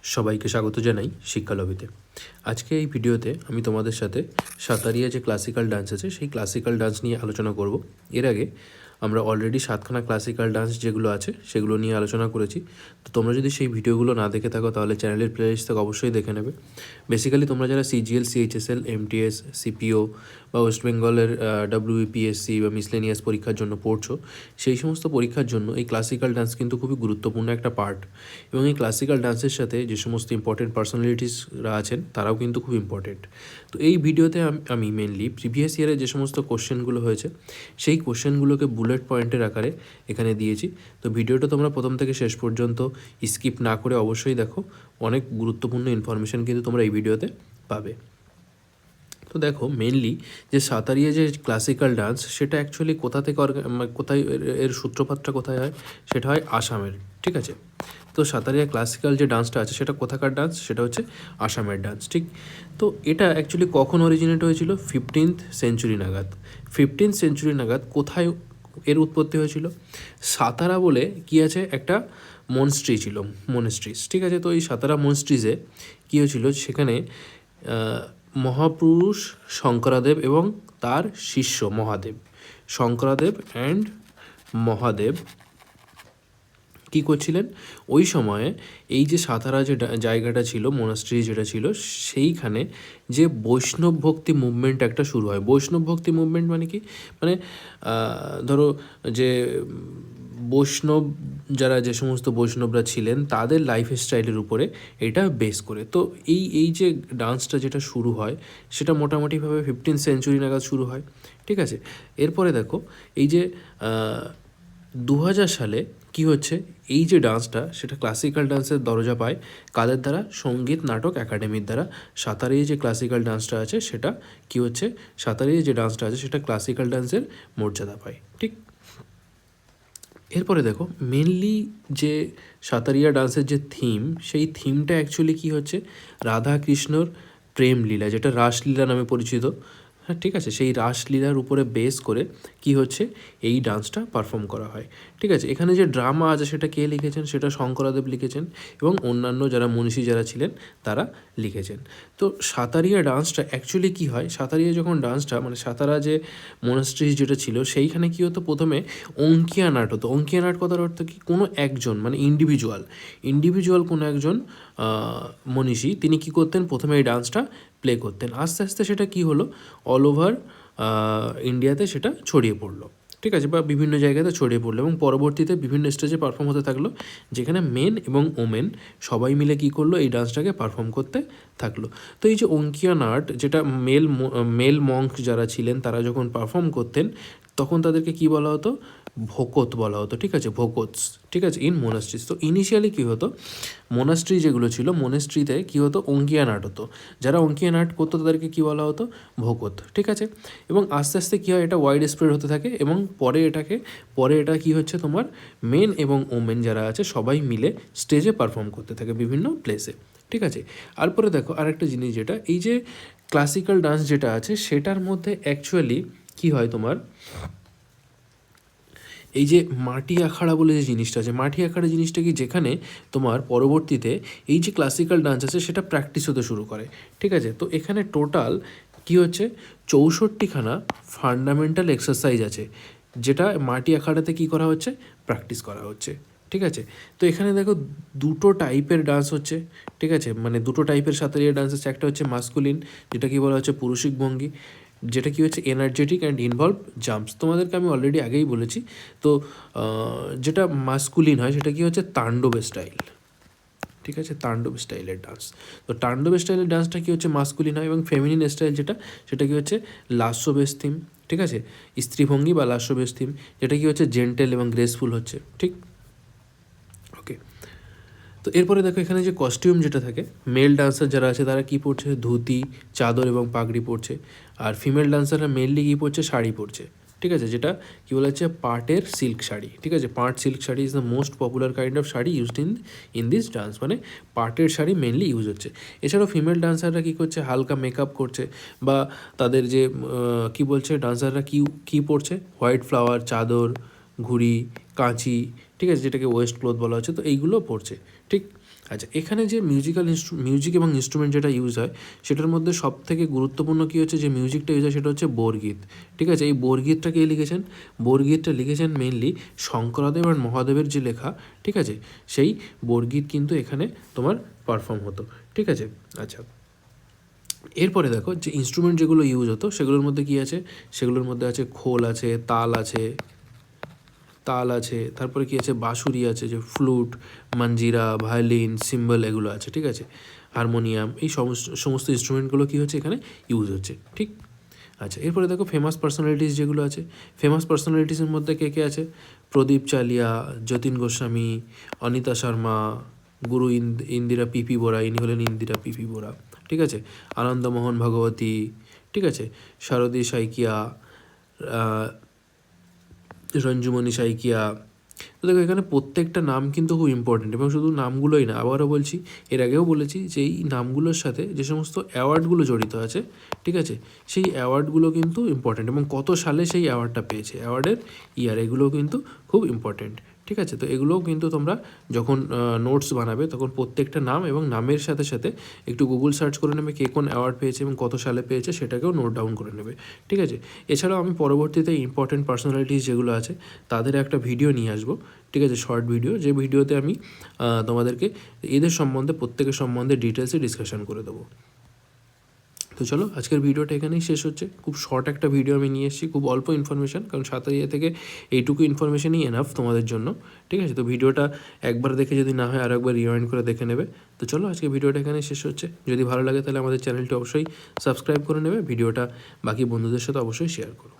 সবাইকে স্বাগত জানাই শিক্ষা লবিতে। আজকে এই ভিডিওতে আমি তোমাদের সাথে সাতারিয়া যে ক্লাসিক্যাল ডান্স আছে সেই ক্লাসিক্যাল ডান্স নিয়ে আলোচনা করব। এর আগে আমরা অলরেডি 7খানা ক্লাসিক্যাল ডান্স যেগুলো আছে সেগুলো নিয়ে আলোচনা করেছি। তো তোমরা যদি সেই ভিডিওগুলো না দেখে থাকো তাহলে চ্যানেলের প্লেলিস্ট থেকে অবশ্যই দেখে নেবে। বেসিক্যালি তোমরা যারা সিজিএল, সিএইচএসএল, এমটিএস, সিপিও বা ওয়েস্ট বেঙ্গলের WBPSC বা মিসলেনিয়াস পরীক্ষার জন্য পড়ছো, সেই সমস্ত পরীক্ষার জন্য এই ক্লাসিক্যাল ডান্স কিন্তু খুবই গুরুত্বপূর্ণ একটা পার্ট। এবং এই ক্লাসিক্যাল ডান্সের সাথে যে সমস্ত ইম্পর্টেন্ট পার্সোনালিটিসরা আছেন তারাও কিন্তু খুব ইম্পর্টেন্ট। তো এই ভিডিওতে আমি মেনলি প্রিভিয়াস ইয়ারে যে সমস্ত কোশ্চেনগুলো হয়েছে সেই কোশ্চেনগুলোকে বুলেট পয়েন্টের আকারে এখানে দিয়েছি। তো ভিডিওটা তোমরা প্রথম থেকে শেষ পর্যন্ত স্কিপ না করে অবশ্যই দেখো, অনেক গুরুত্বপূর্ণ ইনফরমেশান কিন্তু তোমরা এই ভিডিওতে পাবে। তো দেখো, মেনলি যে সাতারিয়া যে ক্লাসিক্যাল ডান্স সেটা অ্যাকচুয়ালি কোথা থেকে কোথায় এর সূত্রপাতটা কোথায় হয়, সেটা হয় আসামের। ঠিক আছে, তো সাতারিয়া ক্লাসিক্যাল যে ডান্সটা আছে সেটা কোথাকার ডান্স, সেটা হচ্ছে আসামের ডান্স। ঠিক, তো এটা অ্যাকচুয়ালি কখন অরিজিনেট হয়েছিল? 15th সেঞ্চুরি নাগাদ। 15th সেঞ্চুরি নাগাদ কোথায় এর উৎপত্তি হয়েছিল? সাতারা বলে কি আছে, একটা মনস্ট্রি ছিল, মনেস্ট্রিজ। ঠিক আছে, তো এই সাতারা মনস্ট্রিজে কী হয়েছিল, সেখানে মহাপুরুষ শঙ্করাদেব এবং তার শিষ্য মহাদেব, শঙ্করাদেব অ্যান্ড মহাদেব কী করছিলেন ওই সময়ে? এই যে সাতারা যে জায়গাটা ছিল, মোনাস্ট্রি যেটা ছিল, সেইখানে যে বৈষ্ণব ভক্তি মুভমেন্ট একটা শুরু হয়। বৈষ্ণব ভক্তি মুভমেন্ট মানে কি? মানে ধরো যে বৈষ্ণব যারা, যে সমস্ত বৈষ্ণবরা ছিলেন তাদের লাইফ স্টাইলের উপরে এটা বেস করে। তো এই যে ডান্সটা যেটা শুরু হয় সেটা মোটামুটিভাবে 15th সেঞ্চুরি নাগাদ শুরু হয়। ঠিক আছে, এরপরে দেখো এই যে 2000 সালে কি হচ্ছে, এই যে ডান্সটা সেটা ক্লাসিক্যাল ডান্সের দরজা পায় কাদের দ্বারা? সঙ্গীত নাটক একাডেমির দ্বারা। সাতারিয়া যে ক্লাসিক্যাল ডান্সটা আছে সেটা কি হচ্ছে, সাতারিয়া যে ডান্সটা আছে সেটা ক্লাসিক্যাল ডান্সের মর্যাদা পায়। ঠিক, এরপরে দেখো মেনলি যে সাতারিয়া ডান্সের যে থিম, সেই থিমটা অ্যাকচুয়ালি কী হচ্ছে, রাধা কৃষ্ণর প্রেম লীলা, যেটা রাসলীলা নামে পরিচিত। হ্যাঁ, ঠিক আছে, সেই রাসলীলার উপরে বেস করে কি হচ্ছে, এই ডান্সটা পারফর্ম করা হয়। ঠিক আছে, এখানে যে ড্রামা আছে সেটা কে লিখেছেন? সেটা শঙ্করাদেব লিখেছেন এবং অন্যান্য যারা মনীষী যারা ছিলেন তারা লিখেছেন। তো সাতারিয়া ডান্সটা অ্যাকচুয়ালি কী হয়, সাতারিয়া যখন ডান্সটা মানে সাতারা যে মোনাস্ট্রি যেটা ছিল সেইখানে কী হতো, প্রথমে অঙ্কিয়া নাট হতো। অঙ্কিয়া নাট কথার অর্থ কি? কোনো একজন মানে ইন্ডিভিজুয়াল কোনো একজন মনীষী তিনি কী করতেন, প্রথমে এই ডান্সটা প্লে করতেন। আস্তে আস্তে সেটা কি হলো, অল ওভার ইন্ডিয়াতে সেটা ছড়িয়ে পড়লো। ঠিক আছে, বা বিভিন্ন জায়গাতে ছড়িয়ে পড়লো এবং পরবর্তীতে বিভিন্ন স্টেজে পারফর্ম হতে থাকলো, যেখানে মেন এবং ওমেন সবাই মিলে কী করলো, এই ডান্সটাকে পারফর্ম করতে থাকলো। তো এই যে অঙ্কিয়া নাট, যেটা মেল মঙ্ক যারা ছিলেন তারা যখন পারফর্ম করতেন তখন তাদেরকে কি বলা হতো? ভোকত বলা হতো। ঠিক আছে, ভোকতস। ঠিক আছে, ইন মোনাস্ট্রিজ। তো ইনিশিয়ালি কী হতো, মোনাস্ট্রি যেগুলো ছিল, মোনাস্ট্রিতে কী হতো, অঙ্কিয়া নাট হতো। যারা অঙ্কিয়া নাট করতো তাদেরকে কী বলা হতো? ভোকত। ঠিক আছে, এবং আস্তে আস্তে কী হয়, এটা ওয়াইড স্প্রেড হতে থাকে এবং পরে এটা কী হচ্ছে, তোমার মেন এবং ওমেন যারা আছে সবাই মিলে স্টেজে পারফর্ম করতে থাকে বিভিন্ন প্লেসে। ঠিক আছে, তারপরে দেখো আরেকটা জিনিস, যেটা এই যে ক্লাসিক্যাল ডান্স যেটা আছে সেটার মধ্যে অ্যাকচুয়ালি কী হয়, তোমার এই যে মাটি আখাড়া বলে যে জিনিসটা আছে, মাটি আখাড়া জিনিসটা কি, যেখানে তোমার পরবর্তীতে এই যে ক্লাসিক্যাল ডান্স আছে সেটা প্র্যাকটিস হতে শুরু করে। ঠিক আছে, তো এখানে টোটাল কি হচ্ছে, 64খানা ফান্ডামেন্টাল এক্সারসাইজ আছে, যেটা মাটি আখাড়াতে কী করা হচ্ছে, প্র্যাকটিস করা হচ্ছে। ঠিক আছে, তো এখানে দেখো দুটো টাইপের ডান্স হচ্ছে। ঠিক আছে, মানে দুটো টাইপের সাঁতারিয়া ডান্স আছে। একটা হচ্ছে মাস্কুলিন, যেটা কি বলা হচ্ছে পুরুষিক ভঙ্গি, যেটা কি হচ্ছে এনার্জেটিক অ্যান্ড ইনভলভ জাম্পস। তোমাদেরকে আমি অলরেডি আগেই বলেছি। তো যেটা মাস্কুলিন হয় সেটা কি হচ্ছে, তাণ্ডব স্টাইল। ঠিক আছে, তাণ্ডব স্টাইলের ডান্স। তো তাণ্ডব স্টাইলের ডান্সটা কী হচ্ছে, মাস্কুলিন হয়। এবং ফেমিনিন স্টাইল যেটা, সেটা কী হচ্ছে, লাস্যবেশ থিম। ঠিক আছে, স্ত্রীভঙ্গি বা লাস্যবেশ থিম, যেটা কি হচ্ছে জেন্টেল এবং গ্রেসফুল হচ্ছে। ঠিক, ওকে। তো এরপরে দেখো এখানে যে কস্টিউম যেটা থাকে, মেল ডান্সার যারা আছে তারা কী পরছে, ধুতি, চাদর এবং পাগড়ি পরছে। আর ফিমেল ডান্সাররা মেনলি কী পরছে, শাড়ি পরছে। ঠিক আছে, যেটা কী বলা হচ্ছে, পাটের সিল্ক শাড়ি। ঠিক আছে, পাট silk sari is the most popular kind of sari used in this dance. মানে পাটের শাড়ি মেনলি ইউজ হচ্ছে। এছাড়াও ফিমেল ডান্সাররা কী করছে, হালকা মেকআপ করছে, বা তাদের যে কী বলছে ডান্সাররা কী পরছে, হোয়াইট ফ্লাওয়ার, চাদর, ঘুড়ি, কাঁচি, ঠিক আছে, যেটাকে ওয়েস্ট ক্লথ বলা হচ্ছে, তো এইগুলো পড়ছে, ঠিক। আচ্ছা, এখানে যে মিউজিক এবং ইনস্ট্রুমেন্ট যেটা ইউজ হয় সেটার মধ্যে সব থেকে গুরুত্বপূর্ণ কী হচ্ছে, যে মিউজিকটা ইউজ হয় সেটা হচ্ছে বোরগীত, ঠিক আছে। এই বোরগীতটা কে লিখেছেন? বোরগীতটা লিখেছেন মেনলি শঙ্করদেব আর মহাদেবের যে লেখা, ঠিক আছে, সেই বোরগীত কিন্তু এখানে তোমার পারফর্ম হতো, ঠিক আছে। আচ্ছা, এরপরে দেখো যে ইনস্ট্রুমেন্ট যেগুলো ইউজ হতো সেগুলোর মধ্যে কী আছে, সেগুলোর মধ্যে আছে খোল আছে, তাল আছে, তারপরে কী আছে, বাঁশুরি আছে, যে ফ্লুট, মঞ্জিরা, ভায়োলিন, সিম্বল, এগুলো আছে, ঠিক আছে, হারমোনিয়াম, এই সমস্ত ইনস্ট্রুমেন্টগুলো কী হচ্ছে এখানে ইউজ হচ্ছে, ঠিক। আচ্ছা, এরপরে দেখো ফেমাস পার্সোনালিটিস যেগুলো আছে, ফেমাস পার্সোনালিটিসের মধ্যে কে কে আছে? প্রদীপ চালিয়া, যতীন গোস্বামী, অনিতা শর্মা, গুরু ইন্দিরা পিপি বোরা, ইনি হলেন ইন্দিরা পিপি বোরা, ঠিক আছে, আনন্দমোহন ভগবতী, ঠিক আছে, শারদী সাইকিয়া, রঞ্জুমণি সাইকিয়া। তো দেখো এখানে প্রত্যেকটা নাম কিন্তু খুব ইম্পর্টেন্ট, এবং শুধু নামগুলোই না, আবারও বলছি, এর আগেও বলেছি যে এই নামগুলোর সাথে যে সমস্ত অ্যাওয়ার্ডগুলো জড়িত আছে, ঠিক আছে, সেই অ্যাওয়ার্ডগুলো কিন্তু ইম্পর্টেন্ট, এবং কত সালে সেই অ্যাওয়ার্ডটা পেয়েছে, অ্যাওয়ার্ডের ইয়ার, এগুলোও কিন্তু খুব ইম্পর্টেন্ট, ঠিক আছে। তো এগুলোও কিন্তু তোমরা যখন নোটস বানাবে তখন প্রত্যেকটা নাম এবং নামের সাথে সাথে একটু গুগল সার্চ করে নেবে কে কোন অ্যাওয়ার্ড পেয়েছে এবং কত সালে পেয়েছে, সেটাকেও নোট ডাউন করে নেবে, ঠিক আছে। এছাড়াও আমি পরবর্তীতে ইম্পর্টেন্ট পার্সোনালিটিস যেগুলো আছে তাদের একটা ভিডিও নিয়ে আসবো, ঠিক আছে, শর্ট ভিডিও, যে ভিডিওতে আমি তোমাদেরকে এদের সম্বন্ধে, প্রত্যেকের সম্বন্ধে ডিটেলসে ডিসকাশন করে দেবো। তো চলো, আজকের ভিডিওটা এখানেই শেষ হচ্ছে। খুব শর্ট একটা ভিডিও আমি নিয়ে এসেছি, খুব অল্প ইনফরমেশান, কারণ সাঁতারিয়া থেকে এইটুকু ইনফরমেশানই এনাফ তোমাদের জন্য, ঠিক আছে। তো ভিডিওটা একবার দেখে যদি না হয় আর একবার রিওয়াইন্ড করে দেখে নেবে। তো চলো, আজকে ভিডিওটা এখানেই শেষ হচ্ছে। যদি ভালো লাগে তাহলে আমাদের চ্যানেলটি অবশ্যই সাবস্ক্রাইব করে নেবে, ভিডিওটা বাকি বন্ধুদের সাথে অবশ্যই শেয়ার করো।